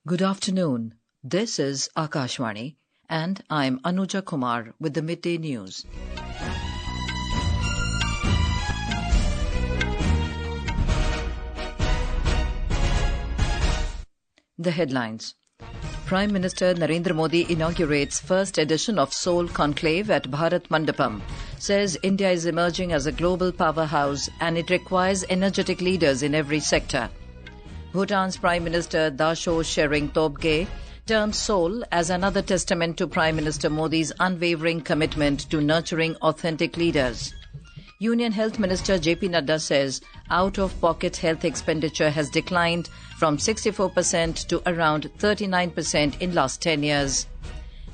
Good afternoon. This is Akashvani and I'm Anuja Kumar with the Midday News. The headlines. Prime Minister Narendra Modi inaugurates first edition of SOUL Conclave at Bharat Mandapam, says India is emerging as a global powerhouse and it requires energetic leaders in every sector. Bhutan's Prime Minister Dasho Tshering Tobgay terms SOUL as another testament to Prime Minister Modi's unwavering commitment to nurturing authentic leaders. Union Health Minister JP Nadda says out-of-pocket health expenditure has declined from 64% to around 39% in last 10 years.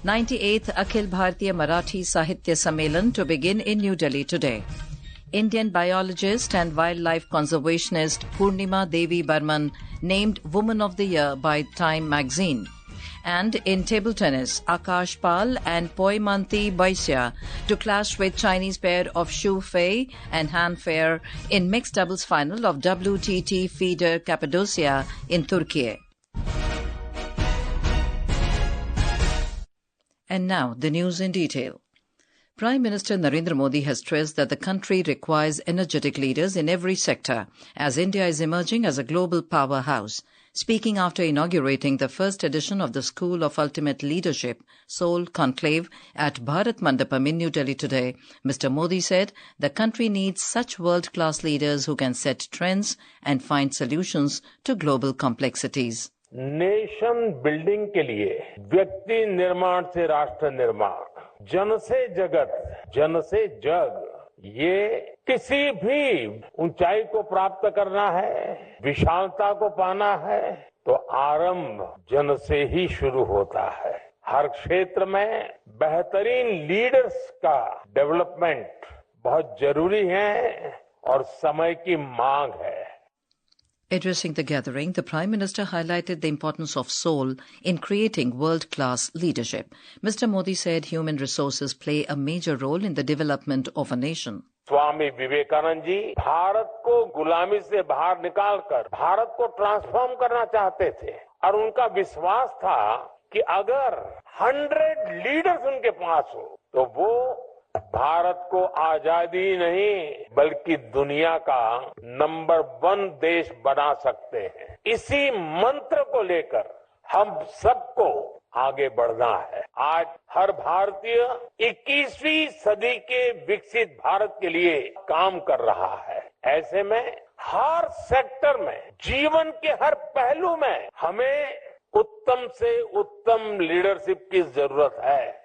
98th Akhil Bharatiya Marathi Sahitya Sammelan to begin in New Delhi today. Indian biologist and wildlife conservationist Purnima Devi Barman named Woman of the Year by Time magazine. And in table tennis, Akash and Poymantee Baisya to clash with Chinese pair of Feier and Feier in mixed doubles final of WTT Feier Cappadocia in Turkiye. And now the news in detail. Prime Minister Narendra Modi has stressed that the country requires energetic leaders in every sector as India is emerging as a global powerhouse. Speaking after inaugurating the first edition of the School of Ultimate Leadership, SOUL Conclave, at Bharat Mandapam in New Delhi today, Mr. Modi said the country needs such world-class leaders who can set trends and find solutions to global complexities. Nation building के लिए व्यक्ति निर्माण से राष्ट्र निर्माण, जन से जगत, जन से जग, ये किसी भी ऊंचाई को प्राप्त करना है, विशालता को पाना है, तो आरंभ जन से ही शुरू होता है। हर क्षेत्र में बेहतरीन लीडर्स का डेवलपमेंट बहुत जरूरी है और समय की मांग है। Addressing the gathering, the Prime Minister highlighted the importance of SOUL in creating world-class leadership. Mr. Modi said human resources play a major role in the development of a nation. Swami Vivekananda ji Bharat को गुलामी से बाहर निकालकर भारत को ट्रांसफॉर्म करना चाहते थे और उनका विश्वास था कि अगर 100 लीडर्स उनके पास हो तो वो भारत को आजादी नहीं बल्कि दुनिया का नंबर 1 देश बना सकते हैं। इसी मंत्र को लेकर हम सबको आगे बढ़ना है। आज हर भारतीय 21वीं सदी के विकसित भारत के लिए काम कर रहा है। ऐसे में हर सेक्टर में, जीवन के हर पहलू में हमें उत्तम से उत्तम लीडरशिप की जरूरत है।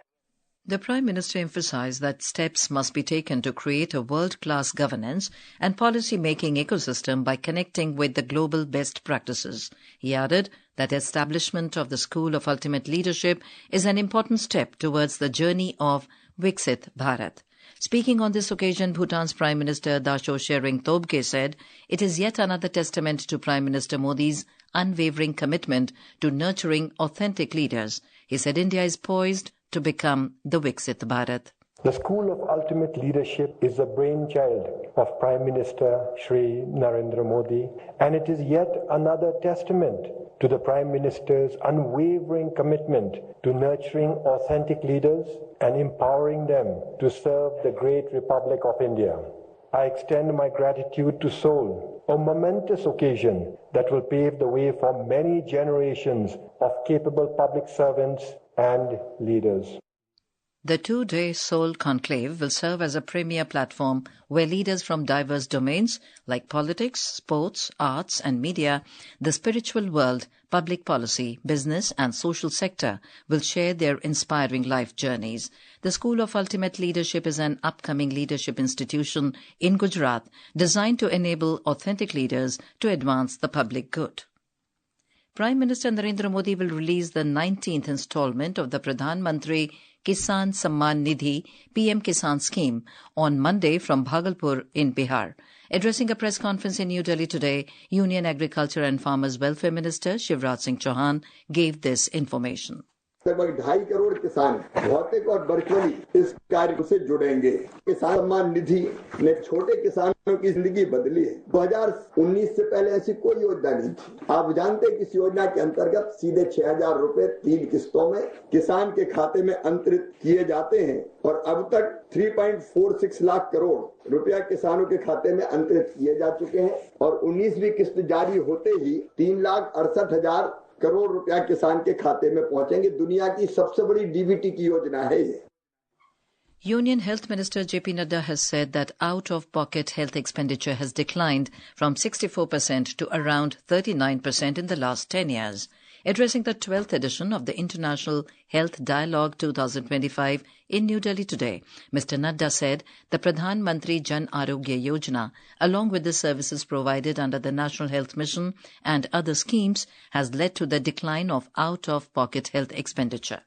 The Prime Minister emphasized that steps must be taken to create a world-class governance and policy-making ecosystem by connecting with the global best practices. He added that establishment of the School of Ultimate Leadership is an important step towards the journey of Viksit Bharat. Speaking on this occasion, Bhutan's Prime Minister Dasho Tshering Tobgay said it is yet another testament to Prime Minister Modi's unwavering commitment to nurturing authentic leaders. He said India is poised to become the Viksit Bharat. The School of Ultimate Leadership is the brainchild of Prime Minister Shri Narendra Modi, and it is yet another testament to the Prime Minister's unwavering commitment to nurturing authentic leaders and empowering them to serve the great Republic of India. I extend my gratitude to SOUL, a momentous occasion that will pave the way for many generations of capable public servants and leaders. The two-day SOUL Conclave will serve as a premier platform where leaders from diverse domains like politics, sports, arts and media, the spiritual world, public policy, business and social sector will share their inspiring life journeys. The School of Ultimate Leadership is an upcoming leadership institution in Gujarat designed to enable authentic leaders to advance the public good. Prime Minister Narendra Modi will release the 19th installment of the Pradhan Mantri Kisan Samman Nidhi PM Kisan scheme on Monday from Bhagalpur in Bihar. Addressing a press conference in New Delhi today, Union Agriculture and Farmers Welfare Minister Shivraj Singh Chauhan gave this information. लगभग 2.5 करोड़ किसान भौतिक और virtually इस कार्य से जुड़ेंगे। किसान सम्मान निधि ने छोटे किसानों की जिंदगी बदली है। 2019 से पहले ऐसी कोई योजना नहीं थी। आप जानते हैं कि इस योजना के अंतर्गत सीधे 6,000 रुपए 3 किस्तों में किसान के खाते में अंतरित किए जाते हैं और अब तक 3.46 लाख करोड़ रुपया किसानों के खाते में अंतरित किए जा चुके हैं और 19वीं किस्त जारी होते ही 3,68,000 करोड़ रुपया किसान के खाते में पहुंचेंगे। दुनिया की सबसे बड़ी डीबीटी की योजना है ये। Union Health Minister JP Nadda has said that out-of-pocket health expenditure has declined from 64% to around 39% in the last 10 years. Addressing the 12th edition of the International Health Dialogue 2025 in New Delhi today, Mr. Nadda said the Pradhan Mantri Jan Arogya Yojana, along with the services provided under the National Health Mission and other schemes, has led to the decline of out-of-pocket health expenditure.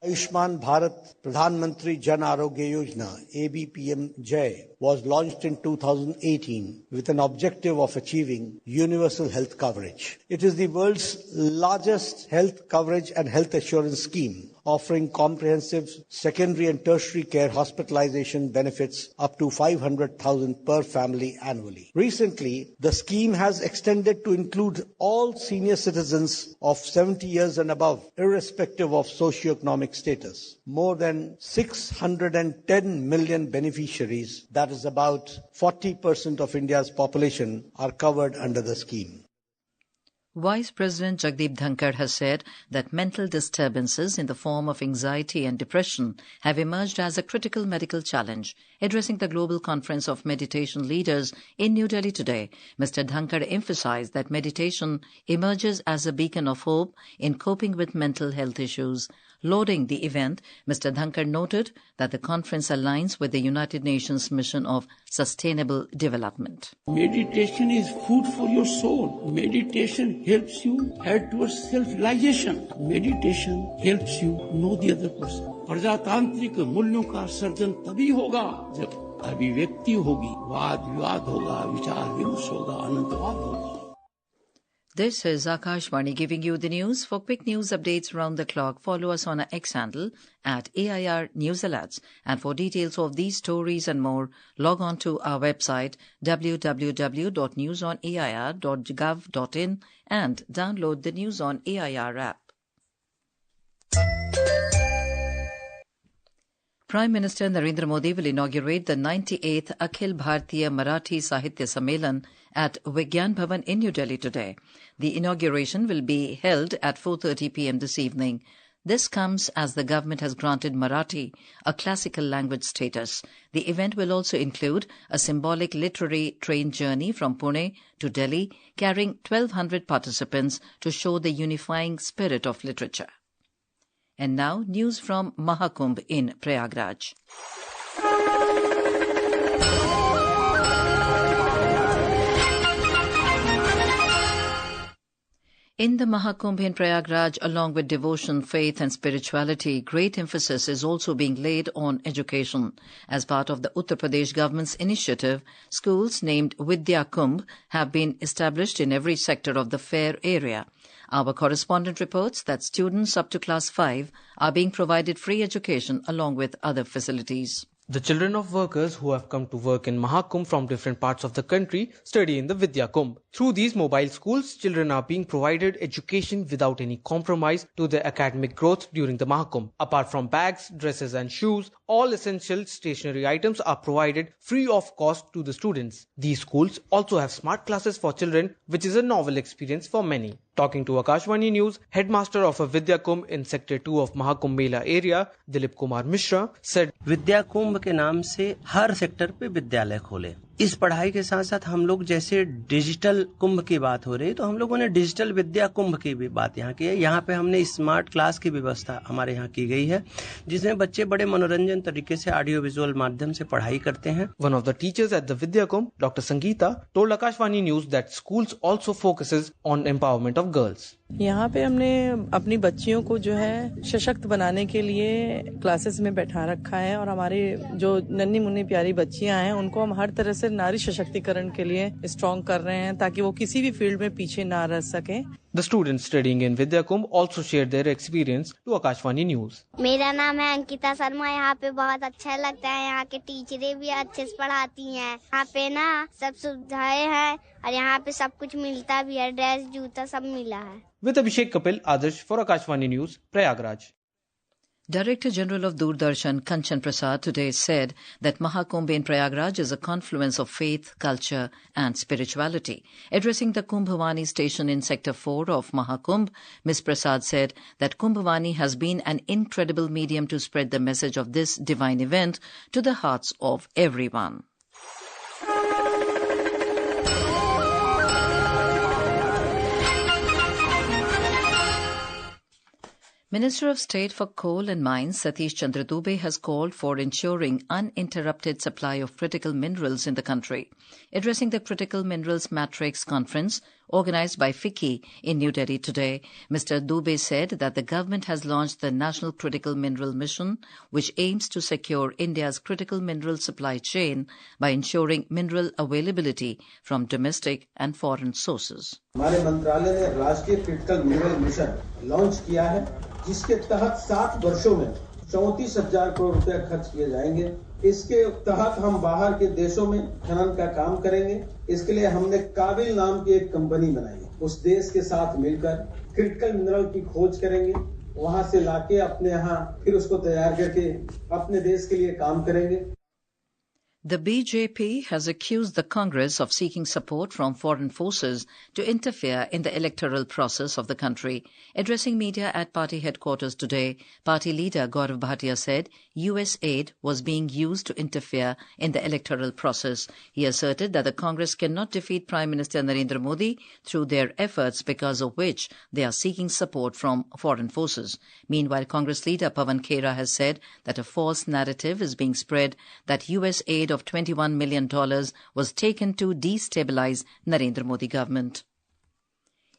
Ayushman Bharat Pradhan Mantri Jan Arogya Yojana ABPMJ was launched in 2018 with an objective of achieving universal health coverage. It is the world's largest health coverage and health assurance scheme, offering comprehensive secondary and tertiary care hospitalization benefits up to 500,000 per family annually. Recently, the scheme has extended to include all senior citizens of 70 years and above, irrespective of socioeconomic status. More than 610 million beneficiaries, that is about 40% of India's population, are covered under the scheme. Vice President Jagdeep Dhankar has said that mental disturbances in the form of anxiety and depression have emerged as a critical medical challenge. Addressing the Global Conference of Meditation Leaders in New Delhi today, Mr. Dhankar emphasized that meditation emerges as a beacon of hope in coping with mental health issues. Lauding the event, Mr. Dhankar noted that the conference aligns with the United Nations mission of sustainable development. Meditation is food for your soul. Meditation helps you head towards self-realization. Meditation helps you know the other person. प्रजातांत्रिक मूल्यों का surgeon तभी होगा जब अभिव्यक्ति होगी, वाद विवाद होगा, विचार विमर्श होगा, अनंतवाद होगा. This is Akash giving you the news. For quick news updates around the clock, follow us on our X handle at AIR News Alerts. And for details of these stories and more, log on to our website www.newsonair.gov.in and download the News on AIR app. Prime Minister Narendra Modi will inaugurate the 98th Akhil Bharatiya Marathi Sahitya Sammelan at Vigyan Bhavan in New Delhi today. The inauguration will be held at 4:30 p.m. this evening. This comes as the government has granted Marathi a classical language status. The event will also include a symbolic literary train journey from Pune to Delhi, carrying 1,200 participants to show the unifying spirit of literature. And now, news from Mahakumbh in Prayagraj. In the Mahakumbh in Prayagraj, along with devotion, faith and spirituality, great emphasis is also being laid on education. As part of the Uttar Pradesh government's initiative, schools named Vidya Kumbh have been established in every sector of the Feier area. Our correspondent reports that students up to class 5 are being provided free education along with other facilities. The children of workers who have come to work in Mahakumbh from different parts of the country study in the Vidya Kumbh. Through these mobile schools, children are being provided education without any compromise to their academic growth during the Mahakumbh. Apart from bags, dresses and shoes, all essential stationery items are provided free of cost to the students. These schools also have smart classes for children, which is a novel experience for many. Talking to Akashvani News, headmaster of a Vidya Kumbh in Sector 2 of Mahakumbh Mela area, Dilip Kumar Mishra, said, विद्या कुंभ के नाम से हर sector पे विद्यालय खोले. इस पढ़ाई के साथ साथ हम लोग जैसे डिजिटल कुंभ की बात हो रही है तो हम लोगों ने डिजिटल विद्या कुंभ की भी बात यहाँ की है. यहाँ पे हमने स्मार्ट क्लास की व्यवस्था हमारे यहाँ की गई है जिसमें बच्चे बड़े मनोरंजन तरीके से ऑडियो विजुअल माध्यम से पढ़ाई करते हैं. One of the teachers at the Vidya Kumbh, Dr. Sangeeta, told Akashvani News that schools also focuses on empowerment of girls. यहाँ पे हमने अपनी बच्चियों को जो है सशक्त बनाने के लिए क्लासेस में बैठा रखा है और हमारी जो नन्ही मुन्नी प्यारी बच्चियां हैं उनको हम हर तरह से नारी सशक्तिकरण के लिए स्ट्रॉन्ग कर रहे हैं ताकि वो किसी भी फील्ड में पीछे ना रह सकें. The students studying in Vidyakumbh also shared their experience to Akashvani News. मेरा नाम है अंकिता शर्मा। यहाँ पे बहुत अच्छा लगता है। यहाँ के टीचरें भी अच्छे से पढ़ाती हैं। यहाँ पे ना सब सुविधाएं हैं और यहाँ पे सब कुछ मिलता भी है, ड्रेस जूता सब मिला है। With Abhishek Kapil, Adarsh for Akashvani News, Prayagraj. Director General of Doordarshan, Kanchan Prasad, today said that Mahakumbh in Prayagraj is a confluence of faith, culture and spirituality. Addressing the Kumbhavani station in Sector 4 of Mahakumbh, Ms. Prasad said that Kumbhavani has been an incredible medium to spread the message of this divine event to the hearts of everyone. Minister of State for Coal and Mines Satish Chandra Dubey has called for ensuring uninterrupted supply of critical minerals in the country. Addressing the Critical Minerals Matrix Conference organized by FICCI in New Delhi today, Mr. Dubey said that the government has launched the National Critical Mineral Mission, which aims to secure India's critical mineral supply chain by ensuring mineral availability from domestic and foreign sources. हमारे मंत्रालय ने राष्ट्रीय critical mineral mission launch किया है, जिसके तहत 7 वर्षों में 34,000 करोड़ रुपए खर्च किए जाएंगे। इसके तहत हम बाहर के देशों में खनन का काम करेंगे। इसके लिए हमने काबिल नाम की एक कंपनी बनाई है। उस देश के साथ मिलकर क्रिटिकल मिनरल की खोज करेंगे, वहां से लाके अपने यहाँ फिर उसको तैयार करके अपने देश के लिए काम करेंगे। The BJP has accused the Congress of seeking support from foreign forces to interfere in the electoral process of the country. Addressing media at party headquarters today, party leader Gaurav Bharatiya said US aid was being used to interfere in the electoral process. He asserted that the Congress cannot defeat Prime Minister Narendra Modi through their efforts, because of which they are seeking support from foreign forces. Meanwhile, Congress leader Pawan Khera has said that a false narrative is being spread that US aid of $21 million was taken to destabilize Narendra Modi government.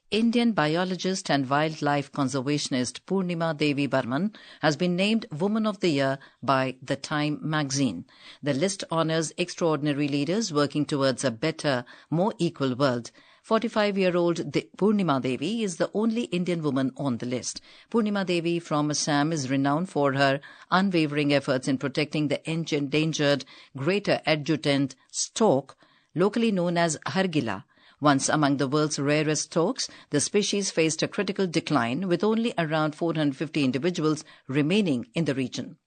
Indian biologist and wildlife conservationist Purnima Devi Barman has been named Woman of the Year by The Time magazine. The list honors extraordinary leaders working towards a better, more equal world. 45-year-old Purnima Devi is the only Indian woman on the list. Purnima Devi from Assam is renowned for her unwavering efforts in protecting the endangered greater adjutant stork, locally known as Hargila. Once among the world's rarest storks, the species faced a critical decline, with only around 450 individuals remaining in the region.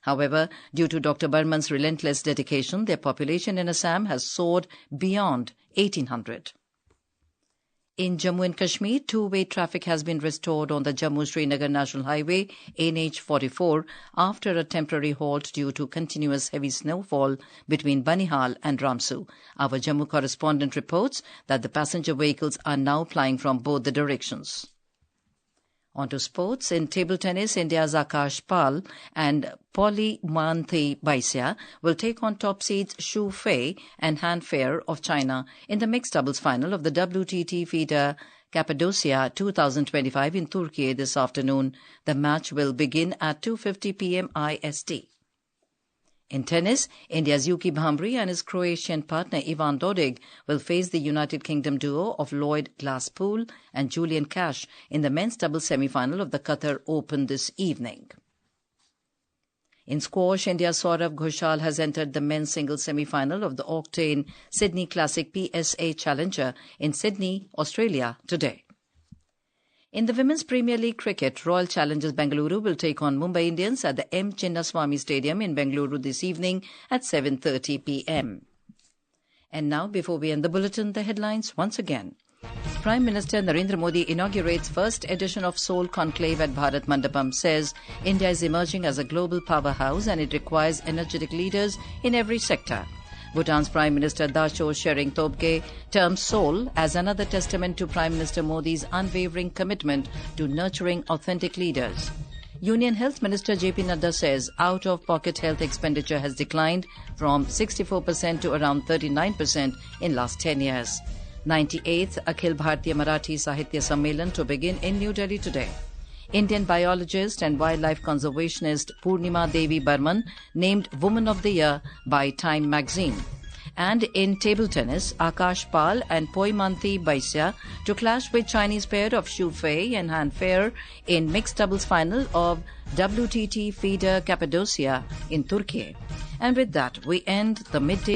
However, due to Dr. Barman's relentless dedication, their population in Assam has soared beyond 1,800. In Jammu and Kashmir, two-way traffic has been restored on the Jammu-Srinagar National Highway NH44 after a temporary halt due to continuous heavy snowfall between Banihal and Ramsu. Our Jammu correspondent reports that the passenger vehicles are now plying from both the directions. On to sports. In table tennis, India's Akash and Poymantee Baisya will take on top seeds Shu Fei and Han Feier of China in the mixed doubles final of the WTT Feier Cappadocia 2025 in Turkiye this afternoon. The match will begin at 2:50 p.m. IST. In tennis, India's Yuki Bhamri and his Croatian partner Ivan Dodig will face the United Kingdom duo of Lloyd Glasspool and Julian Cash in the men's doubles semi-final of the Qatar Open this evening. In squash, India's Saurav Ghoshal has entered the men's singles semi-final of the Octane Sydney Classic PSA Challenger in Sydney, Australia today. In the Women's Premier League cricket, Royal Challengers Bengaluru will take on Mumbai Indians at the M. Chinnaswamy Stadium in Bengaluru this evening at 7:30 p.m. And now, before we end the bulletin, the headlines once again. Prime Minister Narendra Modi inaugurates first edition of SOUL Conclave at Bharat Mandapam, says India is emerging as a global powerhouse and it requires energetic leaders in every sector. Bhutan's Prime Minister Dasho Tshering Tobgay terms SOUL as another testament to Prime Minister Modi's unwavering commitment to nurturing authentic leaders. Union Health Minister J.P. Nadda says out-of-pocket health expenditure has declined from 64% to around 39% in last 10 years. 98th Akhil Bharatiya Marathi Sahitya Sammelan to begin in New Delhi today. Indian biologist and wildlife conservationist Purnima Devi Barman named Woman of the Year by Time magazine. And in table tennis, Akash and Poymantee Baisya to clash with Chinese pair of Feier and Feier in mixed doubles final of WTT Feier Cappadocia in Turkiye. And with that, we end the midday